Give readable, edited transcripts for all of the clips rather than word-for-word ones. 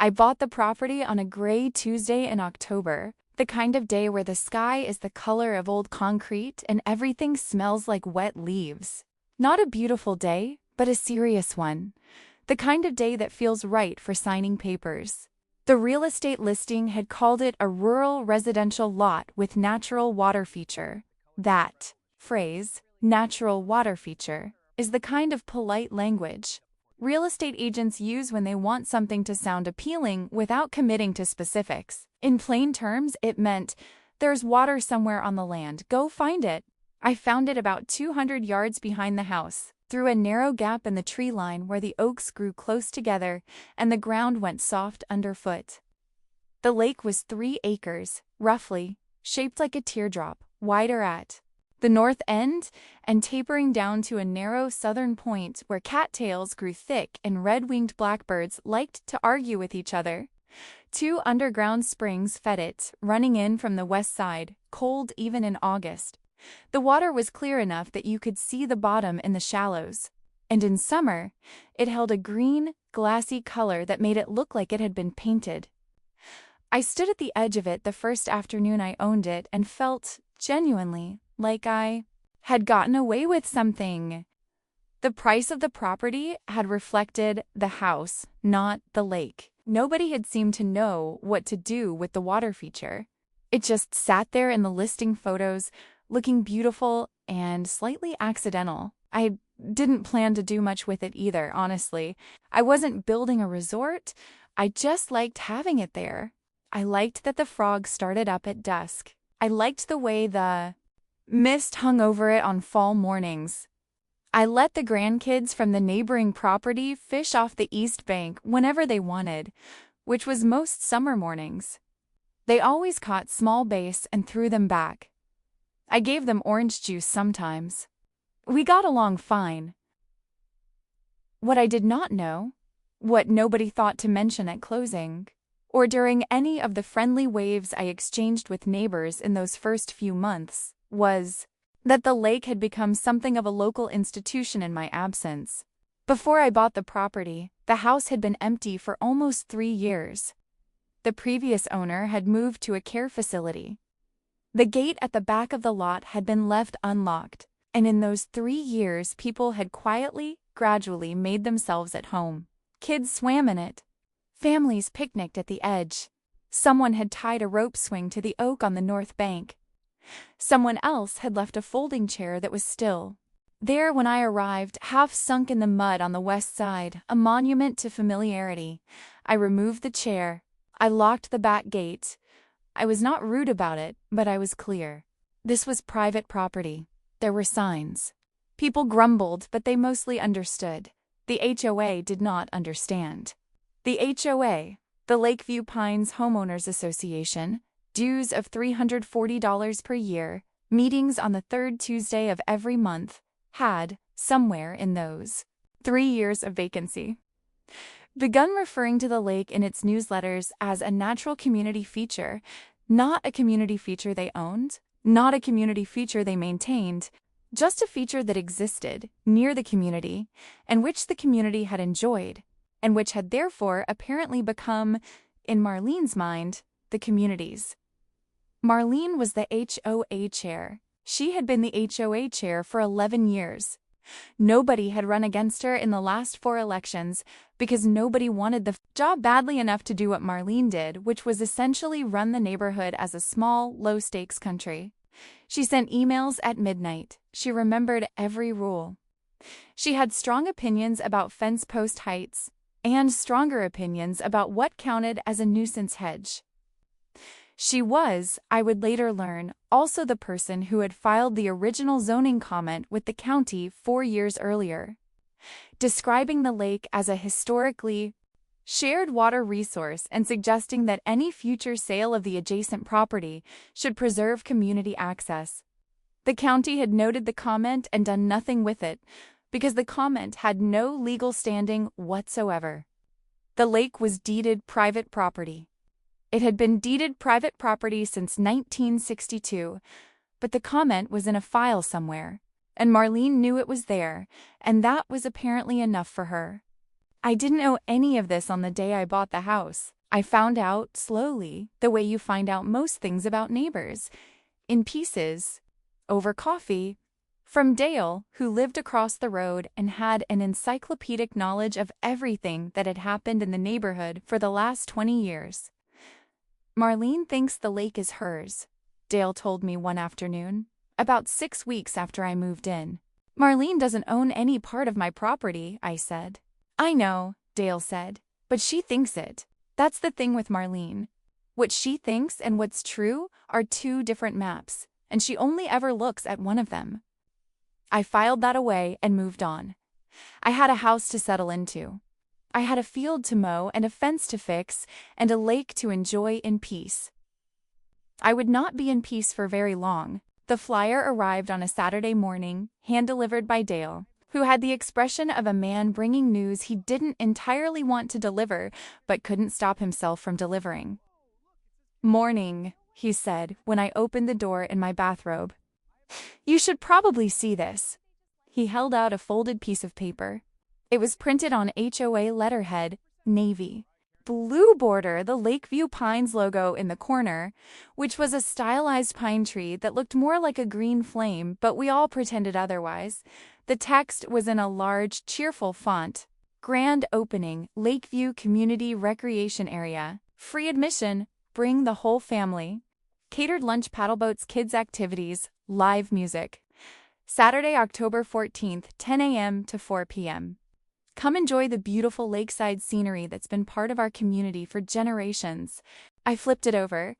I bought the property on a gray Tuesday in October, the kind of day where the sky is the color of old concrete and everything smells like wet leaves. Not a beautiful day, but a serious one. The kind of day that feels right for signing papers. The real estate listing had called it a rural residential lot with natural water feature. That phrase, natural water feature, is the kind of polite language real estate agents use when they want something to sound appealing without committing to specifics. In plain terms, it meant, there's water somewhere on the land, go find it. I found it about 200 yards behind the house, through a narrow gap in the tree line where the oaks grew close together and the ground went soft underfoot. The lake was 3 acres, roughly, shaped like a teardrop, wider at the north end and tapering down to a narrow southern point where cattails grew thick and red-winged blackbirds liked to argue with each other. 2 underground springs fed it, running in from the west side, cold even in August. The water was clear enough that you could see the bottom in the shallows, and in summer, it held a green, glassy color that made it look like it had been painted. I stood at the edge of it the first afternoon I owned it and felt, genuinely, like I had gotten away with something. The price of the property had reflected the house, not the lake. Nobody had seemed to know what to do with the water feature. It just sat there in the listing photos, looking beautiful and slightly accidental. I didn't plan to do much with it either, honestly. I wasn't building a resort. I just liked having it there. I liked that the frog started up at dusk. I liked the way the mist hung over it on fall mornings. I let the grandkids from the neighboring property fish off the east bank whenever they wanted, which was most summer mornings. They always caught small bass and threw them back. I gave them orange juice sometimes. We got along fine. What I did not know, what nobody thought to mention at closing, or during any of the friendly waves I exchanged with neighbors in those first few months, was that the lake had become something of a local institution in my absence. Before I bought the property, the house had been empty for almost 3 years. The previous owner had moved to a care facility. The gate at the back of the lot had been left unlocked, and in those 3 years people had quietly, gradually made themselves at home. Kids swam in it. Families picnicked at the edge. Someone had tied a rope swing to the oak on the north bank. Someone else had left a folding chair that was still there when I arrived, half sunk in the mud on the west side, a monument to familiarity. I removed the chair. I locked the back gate. I was not rude about it, but I was clear. This was private property. There were signs. People grumbled, but they mostly understood. The HOA did not understand. The HOA, the Lakeview Pines Homeowners Association, dues of $340 per year, meetings on the 3rd Tuesday of every month, had, somewhere in those 3 years of vacancy, begun referring to the lake in its newsletters as a natural community feature, not a community feature they owned, not a community feature they maintained, just a feature that existed near the community and which the community had enjoyed, and which had therefore apparently become, in Marlene's mind, the community's. Marlene was the HOA chair. She had been the HOA chair for 11 years. Nobody had run against her in the last 4 elections because nobody wanted the job badly enough to do what Marlene did, which was essentially run the neighborhood as a small, low-stakes country. She sent emails at midnight. She remembered every rule. She had strong opinions about fence post heights and stronger opinions about what counted as a nuisance hedge. She was, I would later learn, also the person who had filed the original zoning comment with the county 4 years earlier, describing the lake as a historically shared water resource and suggesting that any future sale of the adjacent property should preserve community access. The county had noted the comment and done nothing with it because the comment had no legal standing whatsoever. The lake was deeded private property. It had been deeded private property since 1962, but the comment was in a file somewhere, and Marlene knew it was there, and that was apparently enough for her. I didn't know any of this on the day I bought the house. I found out slowly, the way you find out most things about neighbors, in pieces, over coffee, from Dale, who lived across the road and had an encyclopedic knowledge of everything that had happened in the neighborhood for the last 20 years. Marlene thinks the lake is hers, Dale told me one afternoon, about 6 weeks after I moved in. Marlene doesn't own any part of my property, I said. I know, Dale said, but she thinks it. That's the thing with Marlene. What she thinks and what's true are two different maps, and she only ever looks at one of them. I filed that away and moved on. I had a house to settle into. I had a field to mow and a fence to fix and a lake to enjoy in peace. I would not be in peace for very long. The flyer arrived on a Saturday morning, hand-delivered by Dale, who had the expression of a man bringing news he didn't entirely want to deliver but couldn't stop himself from delivering. "Morning," he said when I opened the door in my bathrobe. "You should probably see this." He held out a folded piece of paper. It was printed on HOA letterhead, navy. Blue border, the Lakeview Pines logo in the corner, which was a stylized pine tree that looked more like a green flame, but we all pretended otherwise. The text was in a large, cheerful font. Grand opening, Lakeview Community Recreation Area. Free admission, bring the whole family. Catered lunch, paddleboats, kids' activities, live music. Saturday, October 14th, 10 a.m. to 4 p.m. Come enjoy the beautiful lakeside scenery that's been part of our community for generations. I flipped it over.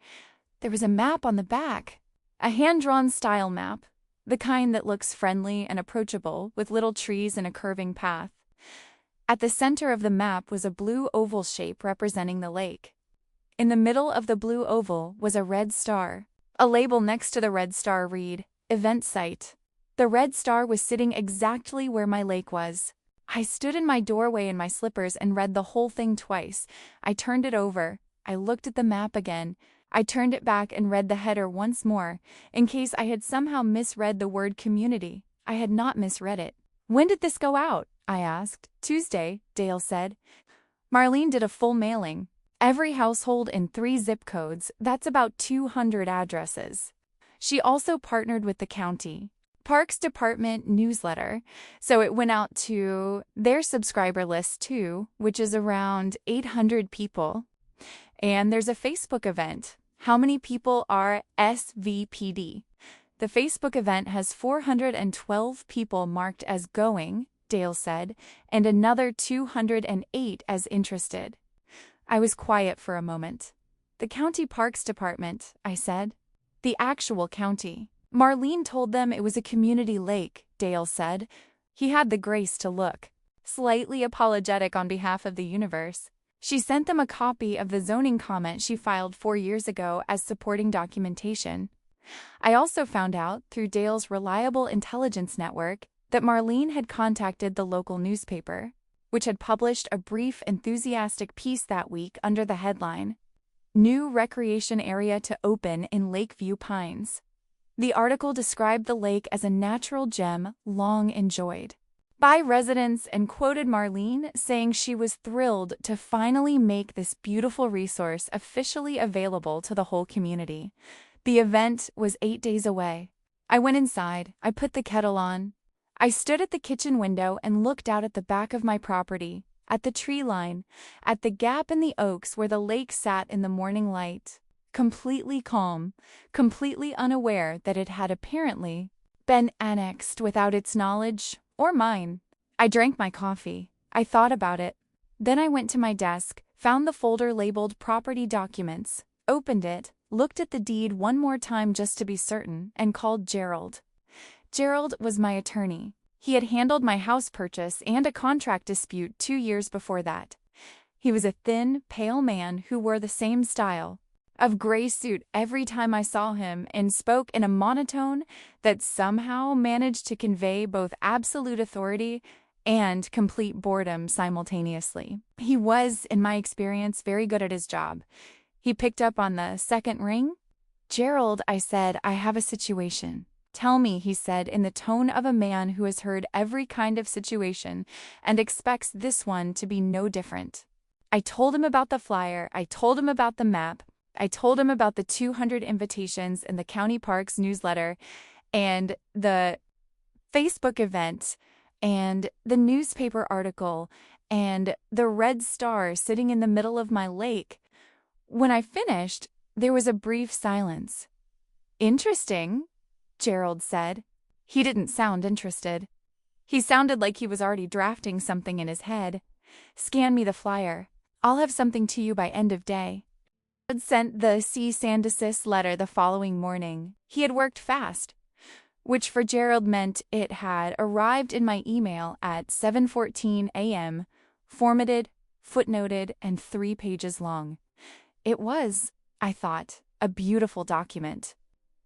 There was a map on the back. A hand-drawn style map. The kind that looks friendly and approachable, with little trees and a curving path. At the center of the map was a blue oval shape representing the lake. In the middle of the blue oval was a red star. A label next to the red star read, "Event Site." The red star was sitting exactly where my lake was. I stood in my doorway in my slippers and read the whole thing twice. I turned it over. I looked at the map again. I turned it back and read the header once more, in case I had somehow misread the word community. I had not misread it. "When did this go out?" I asked. "Tuesday," Dale said. Marlene did a full mailing. Every household in 3 zip codes, that's about 200 addresses. She also partnered with the county Parks Department newsletter, so it went out to their subscriber list too, which is around 800 people. And there's a Facebook event. How many people are SVPD? The Facebook event has 412 people marked as going, Dale said, and another 208 as interested. I was quiet for a moment. "The County Parks Department," I said. "The actual county." Marlene told them it was a community lake, Dale said. He had the grace to look slightly apologetic on behalf of the universe. She sent them a copy of the zoning comment she filed 4 years ago as supporting documentation. I also found out, through Dale's reliable intelligence network, that Marlene had contacted the local newspaper, which had published a brief, enthusiastic piece that week under the headline, "New Recreation Area to Open in Lakeview Pines." The article described the lake as a natural gem long enjoyed by residents and quoted Marlene saying she was thrilled to finally make this beautiful resource officially available to the whole community. The event was 8 days away. I went inside. I put the kettle on. I stood at the kitchen window and looked out at the back of my property, at the tree line, at the gap in the oaks where the lake sat in the morning light. Completely calm, completely unaware that it had apparently been annexed without its knowledge or mine. I drank my coffee. I thought about it. Then I went to my desk, found the folder labeled Property Documents, opened it, looked at the deed one more time just to be certain, and called Gerald. Gerald was my attorney. He had handled my house purchase and a contract dispute 2 years before that. He was a thin, pale man who wore the same style of gray suit every time I saw him and spoke in a monotone that somehow managed to convey both absolute authority and complete boredom simultaneously. He was, in my experience, very good at his job. He picked up on the second ring. "Gerald," I said, "I have a situation." "Tell me," he said in the tone of a man who has heard every kind of situation and expects this one to be no different. I told him about the flyer, I told him about the map, I told him about the 200 invitations in the county parks newsletter and the Facebook event and the newspaper article and the red star sitting in the middle of my lake. When I finished, there was a brief silence. "Interesting," Gerald said. He didn't sound interested. He sounded like he was already drafting something in his head. "Scan me the flyer. I'll have something to you by end of day." Gerald sent the cease and desist letter the following morning. He had worked fast, which for Gerald meant it had arrived in my email at 7:14 a.m., formatted, footnoted, and 3 pages long. It was, I thought, a beautiful document.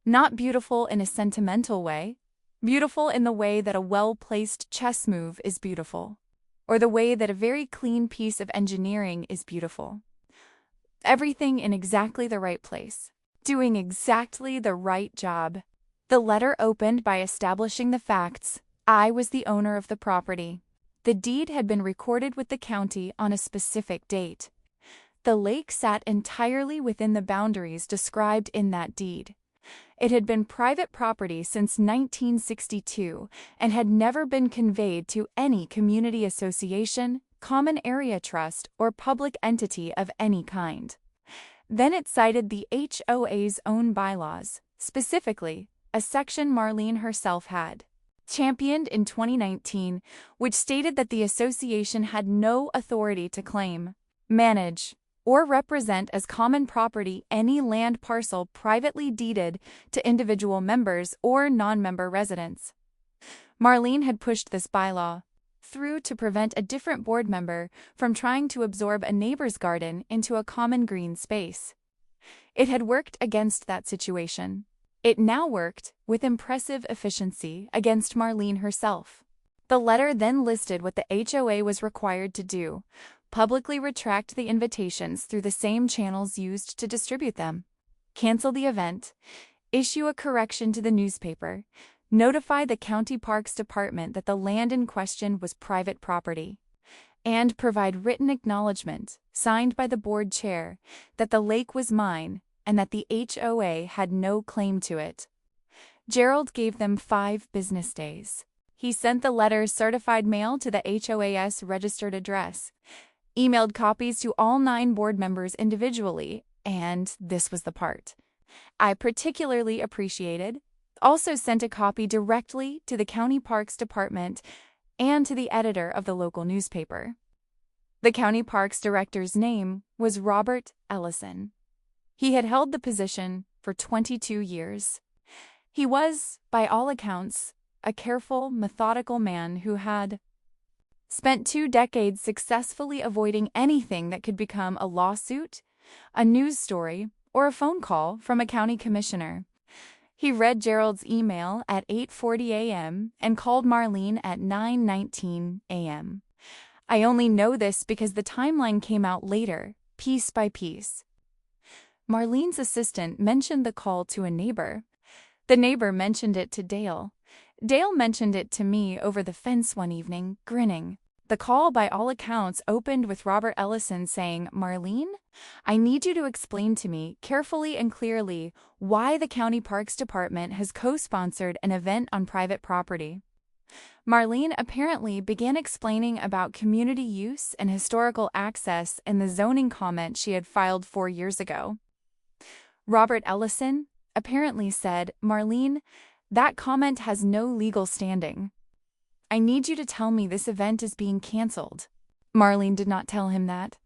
Not beautiful in a sentimental way, beautiful in the way that a well-placed chess move is beautiful, or the way that a very clean piece of engineering is beautiful. Everything in exactly the right place, doing exactly the right job. The letter opened by establishing the facts. I was the owner of the property. The deed had been recorded with the county on a specific date. The lake sat entirely within the boundaries described in that deed. It had been private property since 1962 and had never been conveyed to any community association, common area trust, or public entity of any kind. Then it cited the HOA's own bylaws, specifically a section Marlene herself had championed in 2019, which stated that the association had no authority to claim, manage, or represent as common property any land parcel privately deeded to individual members or non-member residents. Marlene had pushed this bylaw through to prevent a different board member from trying to absorb a neighbor's garden into a common green space. It had worked against that situation. It now worked, with impressive efficiency, against Marlene herself. The letter then listed what the HOA was required to do: publicly retract the invitations through the same channels used to distribute them, cancel the event, issue a correction to the newspaper, notify the County Parks Department that the land in question was private property, and provide written acknowledgement, signed by the board chair, that the lake was mine and that the HOA had no claim to it. Gerald gave them 5 business days. He sent the letter certified mail to the HOA's registered address, emailed copies to all 9 board members individually, and this was the part I particularly appreciated, also sent a copy directly to the County Parks Department and to the editor of the local newspaper. The County Parks Director's name was Robert Ellison. He had held the position for 22 years. He was, by all accounts, a careful, methodical man who had spent 2 decades successfully avoiding anything that could become a lawsuit, a news story, or a phone call from a county commissioner. He read Gerald's email at 8:40 a.m. and called Marlene at 9:19 a.m. I only know this because the timeline came out later, piece by piece. Marlene's assistant mentioned the call to a neighbor. The neighbor mentioned it to Dale. Dale mentioned it to me over the fence one evening, grinning. The call, by all accounts, opened with Robert Ellison saying, "Marlene, I need you to explain to me, carefully and clearly, why the County Parks Department has co-sponsored an event on private property." Marlene apparently began explaining about community use and historical access in the zoning comment she had filed 4 years ago. Robert Ellison apparently said, "Marlene, that comment has no legal standing. I need you to tell me this event is being canceled." Marlene did not tell him that.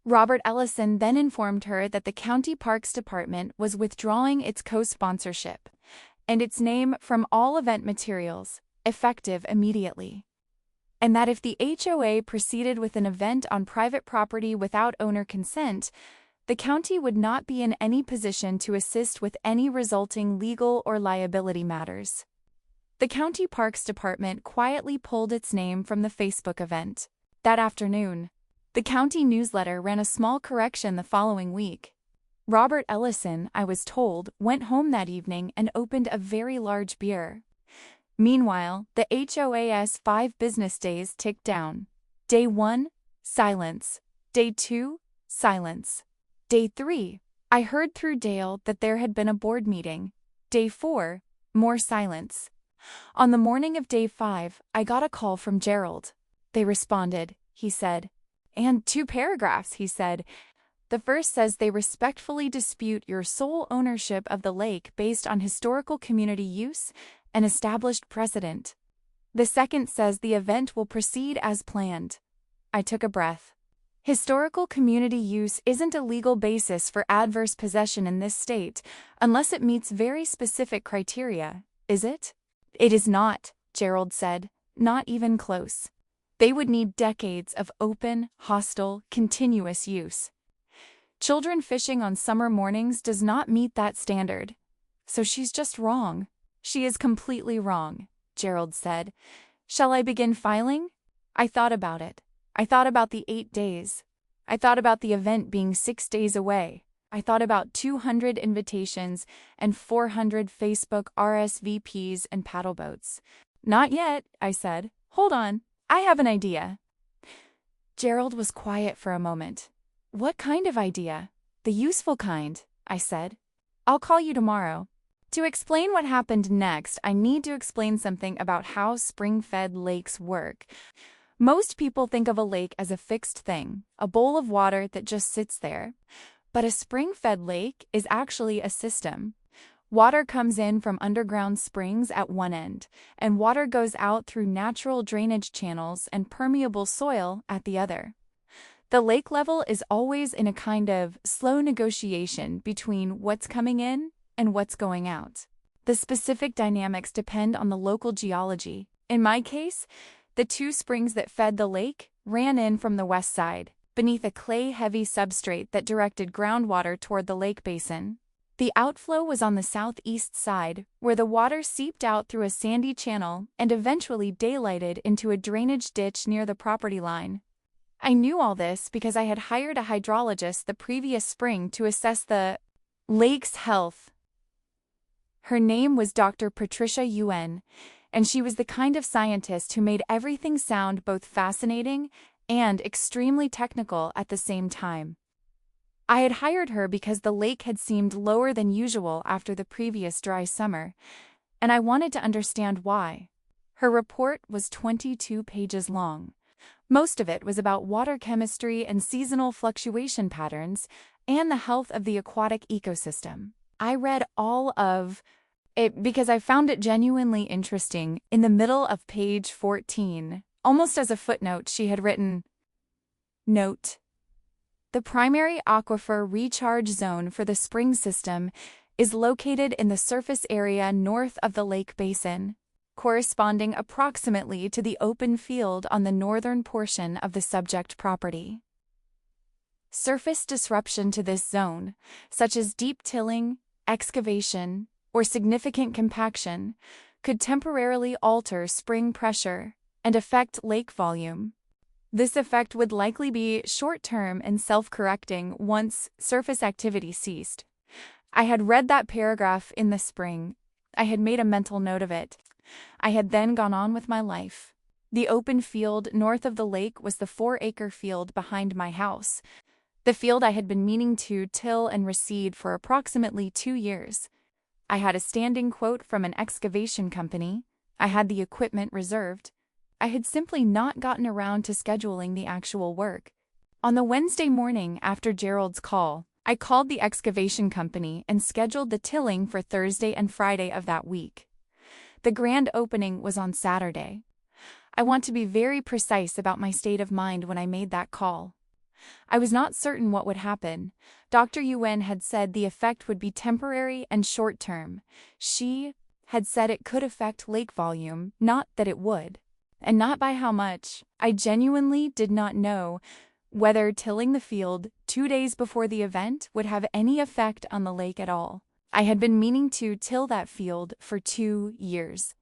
Robert Ellison then informed her that the County Parks Department was withdrawing its co-sponsorship and its name from all event materials, effective immediately, and that if the HOA proceeded with an event on private property without owner consent, the county would not be in any position to assist with any resulting legal or liability matters. The County Parks Department quietly pulled its name from the Facebook event. That afternoon, the county newsletter ran a small correction the following week. Robert Ellison, I was told, went home that evening and opened a very large beer. Meanwhile, the HOA's 5 business days ticked down. Day 1, silence. Day 2, silence. Day 3, I heard through Dale that there had been a board meeting. Day 4, more silence. On the morning of day 5, I got a call from Gerald. They responded, he said. And 2 paragraphs, he said. The first says they respectfully dispute your sole ownership of the lake based on historical community use and established precedent. The second says the event will proceed as planned. I took a breath. Historical community use isn't a legal basis for adverse possession in this state unless it meets very specific criteria, is it? It is not, Gerald said, not even close. They would need decades of open, hostile, continuous use. Children fishing on summer mornings does not meet that standard. So she's just wrong. She is completely wrong, Gerald said. Shall I begin filing? I thought about it. I thought about the 8 days. I thought about the event being 6 days away. I thought about 200 invitations and 400 Facebook RSVPs and paddle boats. Not yet, I said. Hold on. I have an idea. Gerald was quiet for a moment. What kind of idea? The useful kind, I said. I'll call you tomorrow. To explain what happened next, I need to explain something about how spring-fed lakes work. Most people think of a lake as a fixed thing, a bowl of water that just sits there. But a spring-fed lake is actually a system. Water comes in from underground springs at one end, and water goes out through natural drainage channels and permeable soil at the other. The lake level is always in a kind of slow negotiation between what's coming in and what's going out. The specific dynamics depend on the local geology. In my case, the 2 springs that fed the lake ran in from the west side, beneath a clay-heavy substrate that directed groundwater toward the lake basin. The outflow was on the southeast side, where the water seeped out through a sandy channel and eventually daylighted into a drainage ditch near the property line. I knew all this because I had hired a hydrologist the previous spring to assess the lake's health. Her name was Dr. Patricia Yuen, and she was the kind of scientist who made everything sound both fascinating and extremely technical at the same time. I had hired her because the lake had seemed lower than usual after the previous dry summer, and I wanted to understand why. Her report was 22 pages long. Most of it was about water chemistry and seasonal fluctuation patterns and the health of the aquatic ecosystem. I read all of it because I found it genuinely interesting. In the middle of page 14, almost as a footnote, she had written, Note: the primary aquifer recharge zone for the spring system is located in the surface area north of the lake basin, corresponding approximately to the open field on the northern portion of the subject property. Surface disruption to this zone, such as deep tilling, excavation, or significant compaction, could temporarily alter spring pressure and affect lake volume. This effect would likely be short-term and self-correcting once surface activity ceased. I had read that paragraph in the spring. I had made a mental note of it. I had then gone on with my life. The open field north of the lake was the 4-acre field behind my house, the field I had been meaning to till and reseed for approximately 2 years. I had a standing quote from an excavation company. I had the equipment reserved. I had simply not gotten around to scheduling the actual work. On the Wednesday morning after Gerald's call, I called the excavation company and scheduled the tilling for Thursday and Friday of that week. The grand opening was on Saturday. I want to be very precise about my state of mind when I made that call. I was not certain what would happen. Dr. Yuen had said the effect would be temporary and short-term. She had said it could affect lake volume, not that it would. And not by how much. I genuinely did not know whether tilling the field 2 days before the event would have any effect on the lake at all. I had been meaning to till that field for 2 years.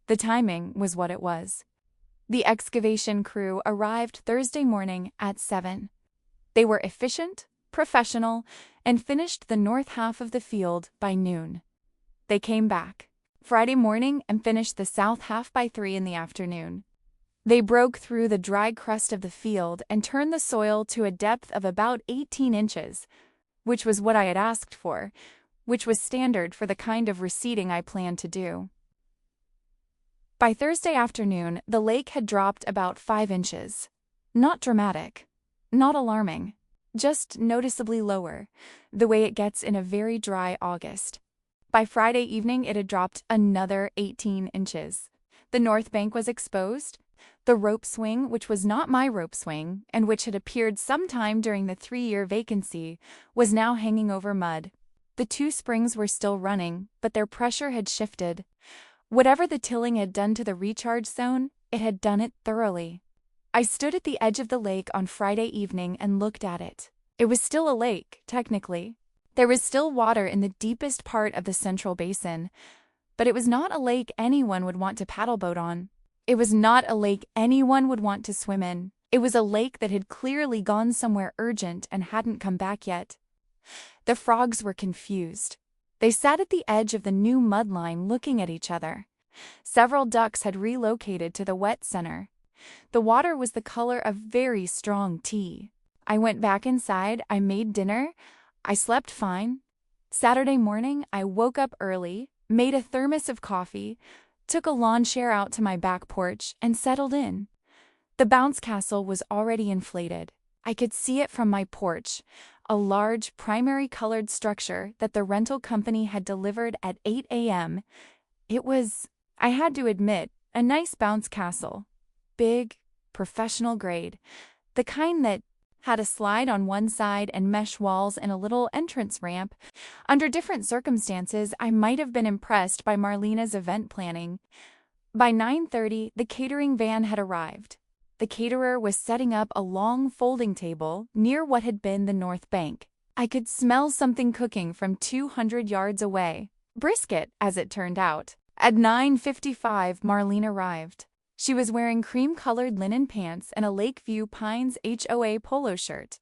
The timing was what it was. The excavation crew arrived Thursday morning at 7. They were efficient, professional, and finished the north half of the field by noon. They came back Friday morning and finished the south half by 3 in the afternoon. They broke through the dry crust of the field and turned the soil to a depth of about 18 inches, which was what I had asked for, which was standard for the kind of reseeding I planned to do. By Thursday afternoon, the lake had dropped about 5 inches. Not dramatic, not alarming, just noticeably lower, the way it gets in a very dry August. By Friday evening, it had dropped another 18 inches. The north bank was exposed. The rope swing, which was not my rope swing, and which had appeared sometime during the 3-year vacancy, was now hanging over mud. The 2 springs were still running, but their pressure had shifted. Whatever the tilling had done to the recharge zone, it had done it thoroughly. I stood at the edge of the lake on Friday evening and looked at it. It was still a lake, technically. There was still water in the deepest part of the central basin, but it was not a lake anyone would want to paddle boat on. It was not a lake anyone would want to swim in. It was a lake that had clearly gone somewhere urgent and hadn't come back yet. The frogs were confused. They sat at the edge of the new mud line looking at each other. Several ducks had relocated to the wet center. The water was the color of very strong tea. I went back inside, I made dinner, I slept fine. Saturday morning, I woke up early, made a thermos of coffee, took a lawn chair out to my back porch, and settled in. The bounce castle was already inflated. I could see it from my porch, a large primary-colored structure that the rental company had delivered at 8 a.m. It was, I had to admit, a nice bounce castle. Big, professional grade, the kind that had a slide on one side and mesh walls and a little entrance ramp. Under different circumstances, I might have been impressed by Marlena's event planning. By 9:30, the catering van had arrived. The caterer was setting up a long folding table near what had been the north bank. I could smell something cooking from 200 yards away. Brisket, as it turned out. At 9:55, Marlene arrived. She was wearing cream-colored linen pants and a Lakeview Pines HOA polo shirt.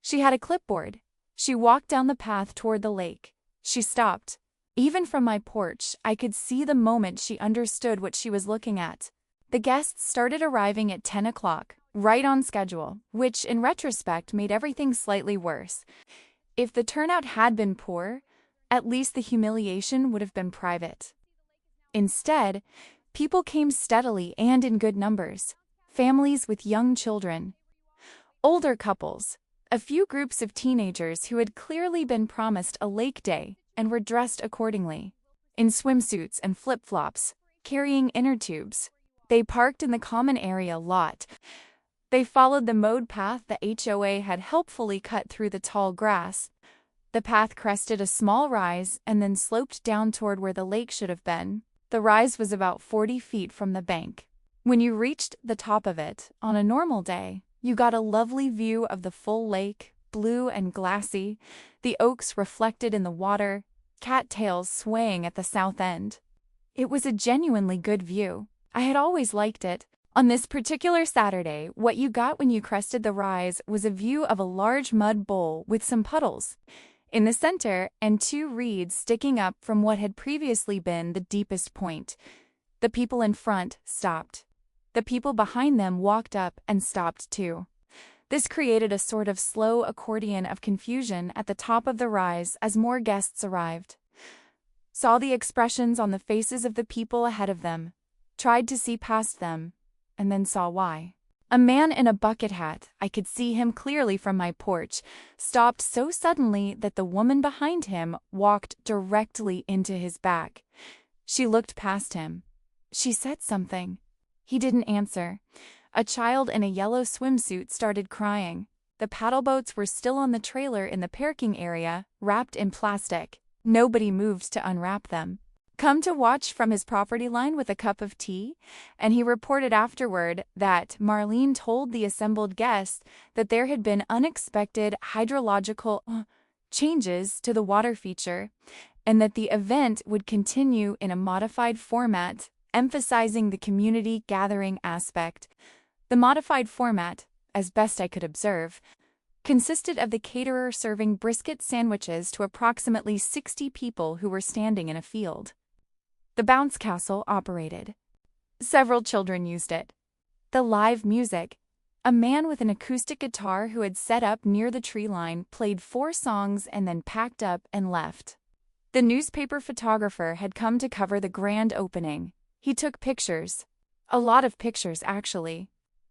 She had a clipboard. She walked down the path toward the lake. She stopped. Even from my porch, I could see the moment she understood what she was looking at. The guests started arriving at 10 o'clock, right on schedule, which in retrospect made everything slightly worse. If the turnout had been poor, at least the humiliation would have been private. Instead, people came steadily and in good numbers, families with young children, older couples, a few groups of teenagers who had clearly been promised a lake day and were dressed accordingly, in swimsuits and flip-flops, carrying inner tubes. They parked in the common area lot. They followed the mowed path the HOA had helpfully cut through the tall grass. The path crested a small rise and then sloped down toward where the lake should have been. The rise was about 40 feet from the bank. When you reached the top of it, on a normal day, you got a lovely view of the full lake, blue and glassy, the oaks reflected in the water, cattails swaying at the south end. It was a genuinely good view. I had always liked it. On this particular Saturday, what you got when you crested the rise was a view of a large mud bowl with some puddles in the center and 2 reeds sticking up from what had previously been the deepest point. The people in front stopped. The people behind them walked up and stopped too. This created a sort of slow accordion of confusion at the top of the rise as more guests arrived. Saw the expressions on the faces of the people ahead of them, tried to see past them, and then saw why. A man in a bucket hat, I could see him clearly from my porch, stopped so suddenly that the woman behind him walked directly into his back. She looked past him. She said something. He didn't answer. A child in a yellow swimsuit started crying. The paddle boats were still on the trailer in the parking area, wrapped in plastic. Nobody moved to unwrap them. Come to watch from his property line with a cup of tea, and he reported afterward that Marlene told the assembled guests that there had been unexpected hydrological changes to the water feature, and that the event would continue in a modified format, emphasizing the community gathering aspect. The modified format, as best I could observe, consisted of the caterer serving brisket sandwiches to approximately 60 people who were standing in a field. The bounce castle operated. Several children used it. The live music. A man with an acoustic guitar who had set up near the tree line played 4 songs and then packed up and left. The newspaper photographer had come to cover the grand opening. He took pictures. A lot of pictures, actually.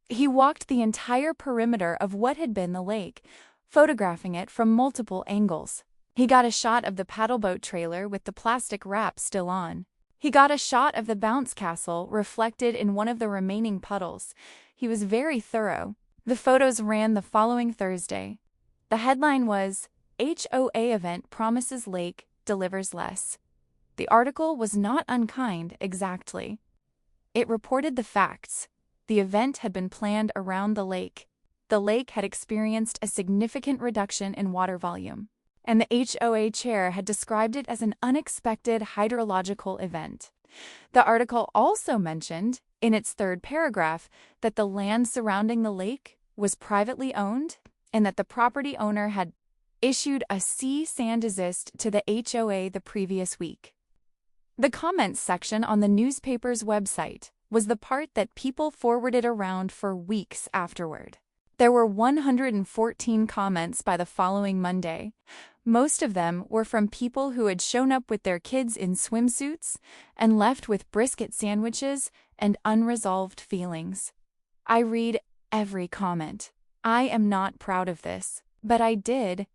He walked the entire perimeter of what had been the lake, photographing it from multiple angles. He got a shot of the paddleboat trailer with the plastic wrap still on. He got a shot of the bounce castle reflected in one of the remaining puddles. He was very thorough. The photos ran the following Thursday. The headline was, HOA Event Promises Lake Delivers Less. The article was not unkind exactly. It reported the facts. The event had been planned around the lake. The lake had experienced a significant reduction in water volume, and the HOA chair had described it as an unexpected hydrological event. The article also mentioned, in its 3rd paragraph, that the land surrounding the lake was privately owned and that the property owner had issued a cease and desist to the HOA the previous week. The comments section on the newspaper's website was the part that people forwarded around for weeks afterward. There were 114 comments by the following Monday. Most of them were from people who had shown up with their kids in swimsuits and left with brisket sandwiches and unresolved feelings. I read every comment. I am not proud of this, but I did.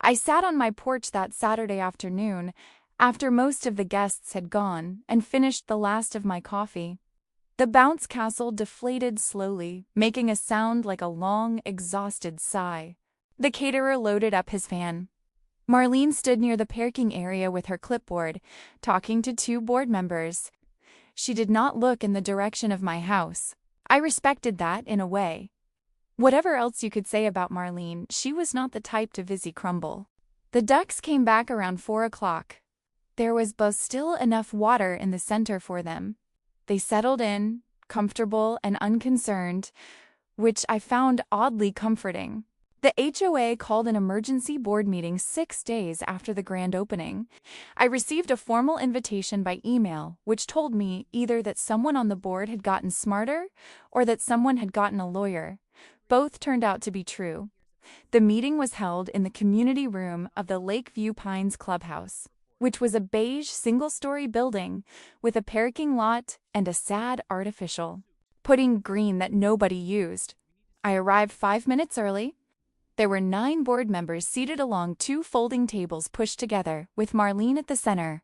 I sat on my porch that Saturday afternoon, after most of the guests had gone, and finished the last of my coffee. The bounce castle deflated slowly, making a sound like a long, exhausted sigh. The caterer loaded up his van. Marlene stood near the parking area with her clipboard, talking to 2 board members. She did not look in the direction of my house. I respected that in a way. Whatever else you could say about Marlene, she was not the type to visy crumble. The ducks came back around 4 o'clock. There was both still enough water in the center for them. They settled in, comfortable and unconcerned, which I found oddly comforting. The HOA called an emergency board meeting 6 days after the grand opening. I received a formal invitation by email, which told me either that someone on the board had gotten smarter or that someone had gotten a lawyer. Both turned out to be true. The meeting was held in the community room of the Lakeview Pines Clubhouse, which was a beige single-story building with a parking lot and a sad artificial putting green that nobody used. I arrived 5 minutes early. There were 9 board members seated along 2 folding tables pushed together, with Marlene at the center.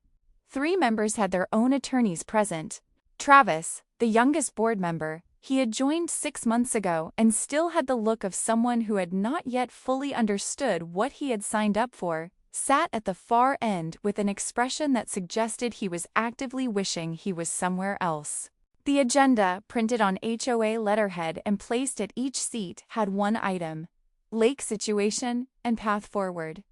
3 members had their own attorneys present. Travis, the youngest board member, he had joined 6 months ago and still had the look of someone who had not yet fully understood what he had signed up for, sat at the far end with an expression that suggested he was actively wishing he was somewhere else. The agenda, printed on HOA letterhead and placed at each seat, had one item: lake situation and path forward.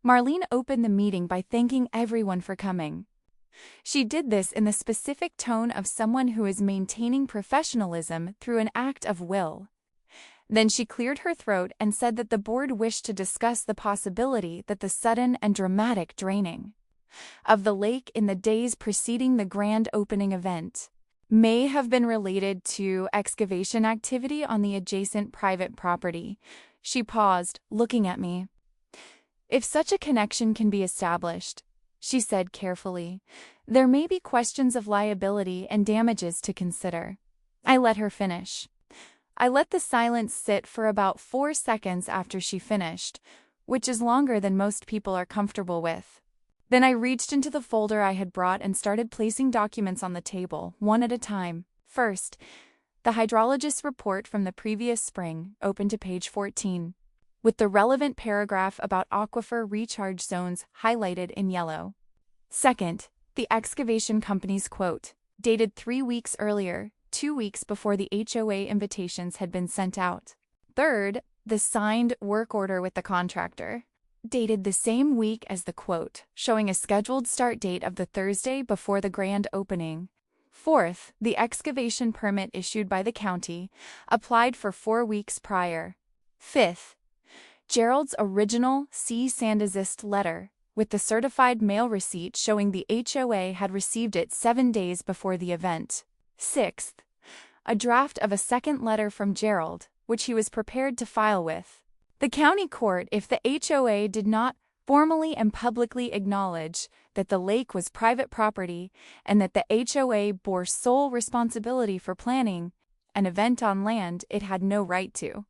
Marlene opened the meeting by thanking everyone for coming. She did this in the specific tone of someone who is maintaining professionalism through an act of will. Then she cleared her throat and said that the board wished to discuss the possibility that the sudden and dramatic draining of the lake in the days preceding the grand opening event may have been related to excavation activity on the adjacent private property. She paused, looking at me. If such a connection can be established, she said carefully, there may be questions of liability and damages to consider. I let her finish. I let the silence sit for about 4 seconds after she finished, which is longer than most people are comfortable with. Then I reached into the folder I had brought and started placing documents on the table, one at a time. First, the hydrologist's report from the previous spring, open to page 14, with the relevant paragraph about aquifer recharge zones highlighted in yellow. Second, the excavation company's quote, dated 3 weeks earlier, 2 weeks before the HOA invitations had been sent out. Third, the signed work order with the contractor, dated the same week as the quote, showing a scheduled start date of the Thursday before the grand opening. Fourth, the excavation permit issued by the county, applied for 4 weeks prior. Fifth, Gerald's original cease and desist letter, with the certified mail receipt showing the HOA had received it 7 days before the event. 6th, a draft of a second letter from Gerald, which he was prepared to file with the county court if the HOA did not formally and publicly acknowledge that the lake was private property and that the HOA bore sole responsibility for planning an event on land it had no right to.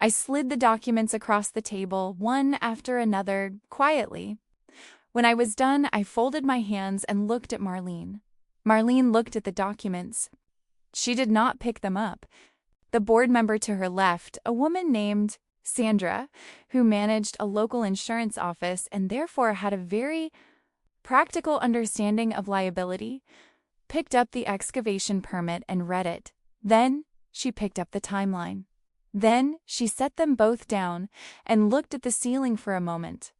I slid the documents across the table, one after another, quietly. When I was done, I folded my hands and looked at Marlene. Marlene looked at the documents. She did not pick them up. The board member to her left, a woman named Sandra, who managed a local insurance office and therefore had a very practical understanding of liability, picked up the excavation permit and read it. Then she picked up the timeline. Then she set them both down and looked at the ceiling for a moment.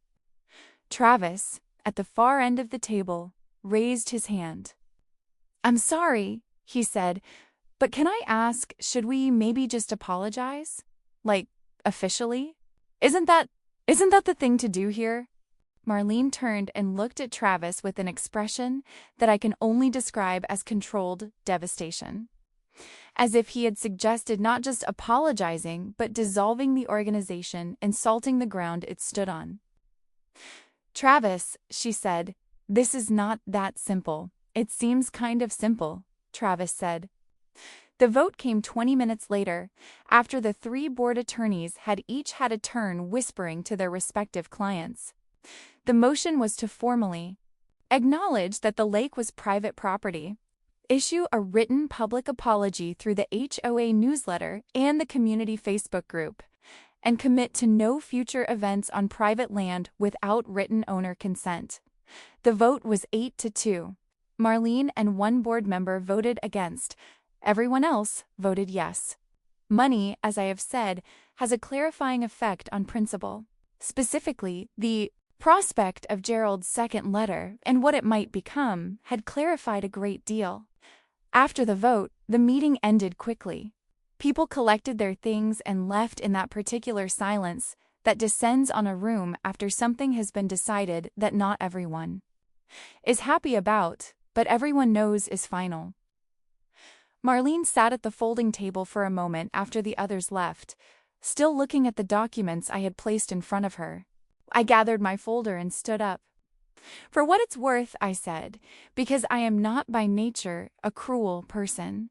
Travis, at the far end of the table, raised his hand. "I'm sorry," he said, "but can I ask, should we maybe just apologize? Like, officially? Isn't that the thing to do here?" Marlene turned and looked at Travis with an expression that I can only describe as controlled devastation. As if he had suggested not just apologizing, but dissolving the organization and salting the ground it stood on. "Travis," she said, "this is not that simple." "It seems kind of simple," Travis said. The vote came 20 minutes later, after the 3 board attorneys had each had a turn whispering to their respective clients. The motion was to formally acknowledge that the lake was private property, issue a written public apology through the HOA newsletter and the community Facebook group, and commit to no future events on private land without written owner consent. The vote was 8-2. Marlene and 1 board member voted against. Everyone else voted yes. Money, as I have said, has a clarifying effect on principle. Specifically, the prospect of Gerald's second letter and what it might become had clarified a great deal. After the vote, the meeting ended quickly. People collected their things and left in that particular silence that descends on a room after something has been decided that not everyone is happy about, but everyone knows is final. Marlene sat at the folding table for a moment after the others left, still looking at the documents I had placed in front of her. I gathered my folder and stood up. "For what it's worth," I said, "because I am not by nature a cruel person,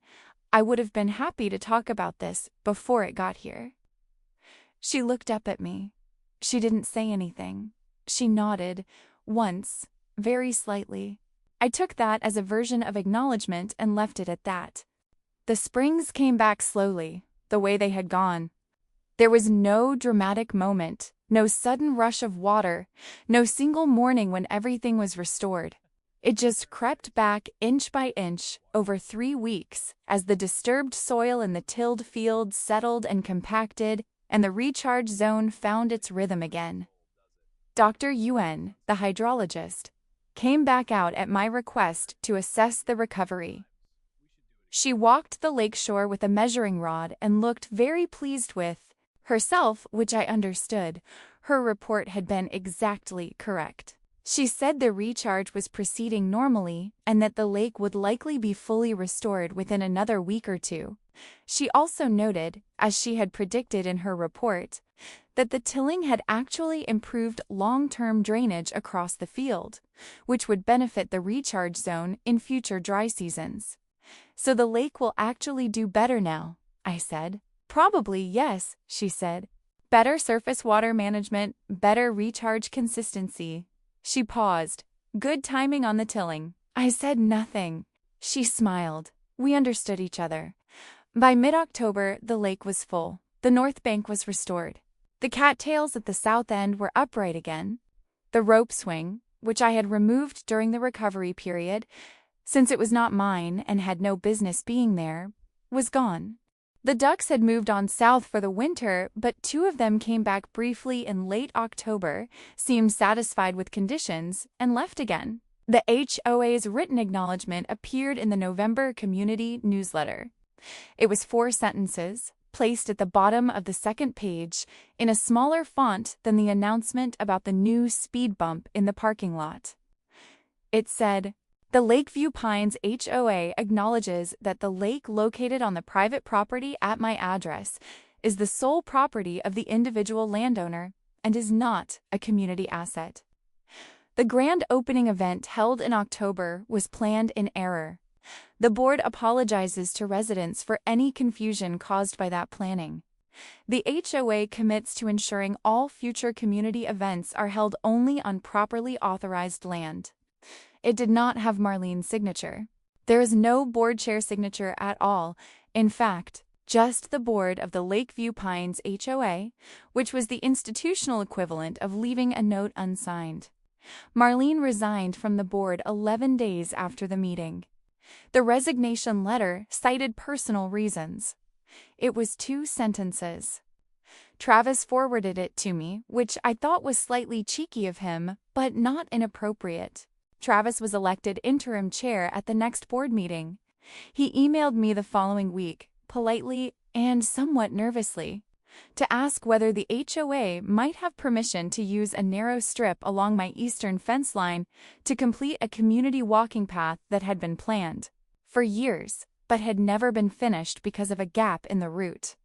I would have been happy to talk about this before it got here." She looked up at me. She didn't say anything. She nodded, once, very slightly. I took that as a version of acknowledgement and left it at that. The springs came back slowly, the way they had gone. There was no dramatic moment, no sudden rush of water, no single morning when everything was restored. It just crept back inch by inch over 3 weeks as the disturbed soil in the tilled fields settled and compacted and the recharge zone found its rhythm again. Dr. Yuen, the hydrologist, came back out at my request to assess the recovery. She walked the lakeshore with a measuring rod and looked very pleased with herself, which I understood. Her report had been exactly correct. She said the recharge was proceeding normally and that the lake would likely be fully restored within another week or 2. She also noted, as she had predicted in her report, that the tilling had actually improved long-term drainage across the field, which would benefit the recharge zone in future dry seasons. "So the lake will actually do better now," I said. "Probably, yes," she said. "Better surface water management, better recharge consistency." She paused. "Good timing on the tilling." I said nothing. She smiled. We understood each other. By mid-October, the lake was full. The north bank was restored. The cattails at the south end were upright again. The rope swing, which I had removed during the recovery period, since it was not mine and had no business being there, was gone. The ducks had moved on south for the winter, but 2 of them came back briefly in late October, seemed satisfied with conditions, and left again. The HOA's written acknowledgement appeared in the November community newsletter. It was 4 sentences. placed at the bottom of the second page in a smaller font than the announcement about the new speed bump in the parking lot. It said, "The Lakeview Pines HOA acknowledges that the lake located on the private property at my address is the sole property of the individual landowner and is not a community asset." The grand opening event held in October was planned in error. The board apologizes to residents for any confusion caused by that planning. The HOA commits to ensuring all future community events are held only on properly authorized land. It did not have Marlene's signature. There is no board chair signature at all. In fact, just the board of the Lakeview Pines HOA, which was the institutional equivalent of leaving a note unsigned. Marlene resigned from the board 11 days after the meeting. The resignation letter cited personal reasons. It was 2 sentences. Travis forwarded it to me, which I thought was slightly cheeky of him, but not inappropriate. Travis was elected interim chair at the next board meeting. He emailed me the following week, politely and somewhat nervously, to ask whether the HOA might have permission to use a narrow strip along my eastern fence line to complete a community walking path that had been planned for years, but had never been finished because of a gap in the route.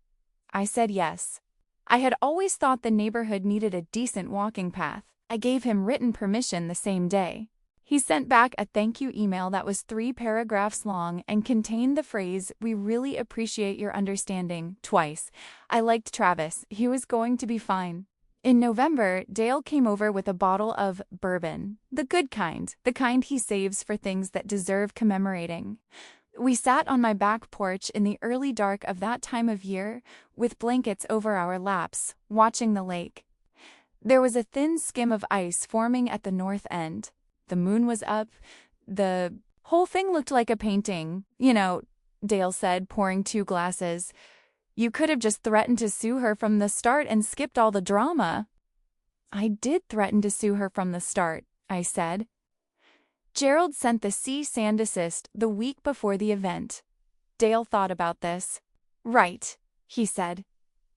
I said yes. I had always thought the neighborhood needed a decent walking path. I gave him written permission the same day. He sent back a thank you email that was 3 paragraphs long and contained the phrase, "We really appreciate your understanding," twice. I liked Travis. He was going to be fine. In November, Dale came over with a bottle of bourbon, the good kind, the kind he saves for things that deserve commemorating. We sat on my back porch in the early dark of that time of year, with blankets over our laps, watching the lake. There was a thin skim of ice forming at the north end. The moon was up. The whole thing looked like a painting. "You know," Dale said, pouring 2 glasses. "You could have just threatened to sue her from the start and skipped all the drama." "I did threaten to sue her from the start," I said. Gerald sent the cease and desist the week before the event. Dale thought about this. "Right," he said.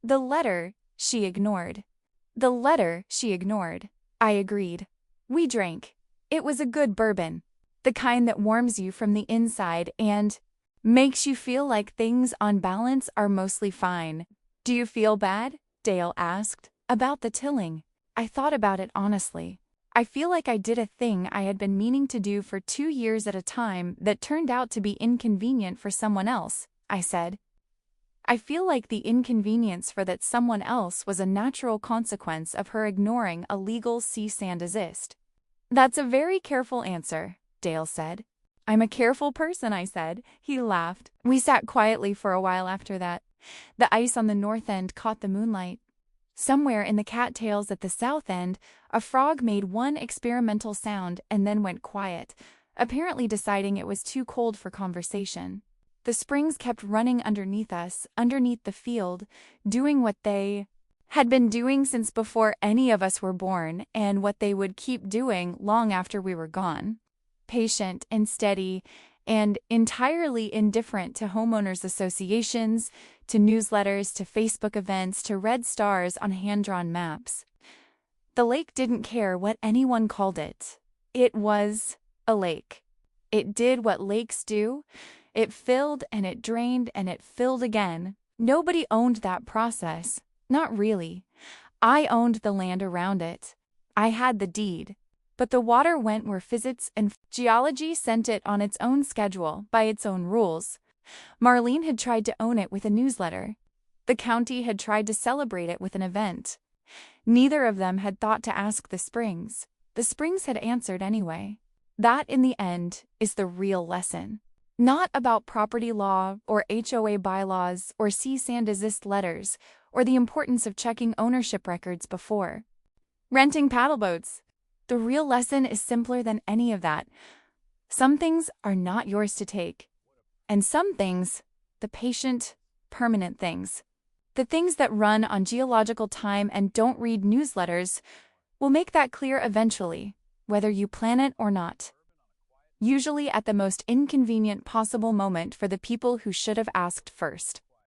The letter she ignored. I agreed. We drank. It was a good bourbon, the kind that warms you from the inside and makes you feel like things on balance are mostly fine. "Do you feel bad?" Dale asked. "About the tilling." I thought about it honestly. I feel like I did a thing I had been meaning to do for 2 years at a time that turned out to be inconvenient for someone else, I said. I feel like the inconvenience for that someone else was a natural consequence of her ignoring a legal cease and desist. "That's a very careful answer," Dale said. "I'm a careful person," I said. He laughed. We sat quietly for a while after that. The ice on the north end caught the moonlight. Somewhere in the cattails at the south end, a frog made one experimental sound and then went quiet, apparently deciding it was too cold for conversation. The springs kept running underneath us, underneath the field, doing what they had been doing since before any of us were born, and what they would keep doing long after we were gone. Patient and steady, and entirely indifferent to homeowners associations, to newsletters, to Facebook events, to red stars on hand-drawn maps. The lake didn't care what anyone called it. It was a lake. It did what lakes do. It filled and it drained and it filled again. Nobody owned that process. Not really. I owned the land around it. I had the deed. But the water went where physics and geology sent it on its own schedule, by its own rules. Marlene had tried to own it with a newsletter. The county had tried to celebrate it with an event. Neither of them had thought to ask the springs. The springs had answered anyway. That, in the end, is the real lesson. Not about property law, or HOA bylaws, or cease and desist letters, or the importance of checking ownership records before renting paddle boats. The real lesson is simpler than any of that. Some things are not yours to take. And some things, the patient, permanent things, the things that run on geological time and don't read newsletters, will make that clear eventually, whether you plan it or not. Usually at the most inconvenient possible moment for the people who should have asked first.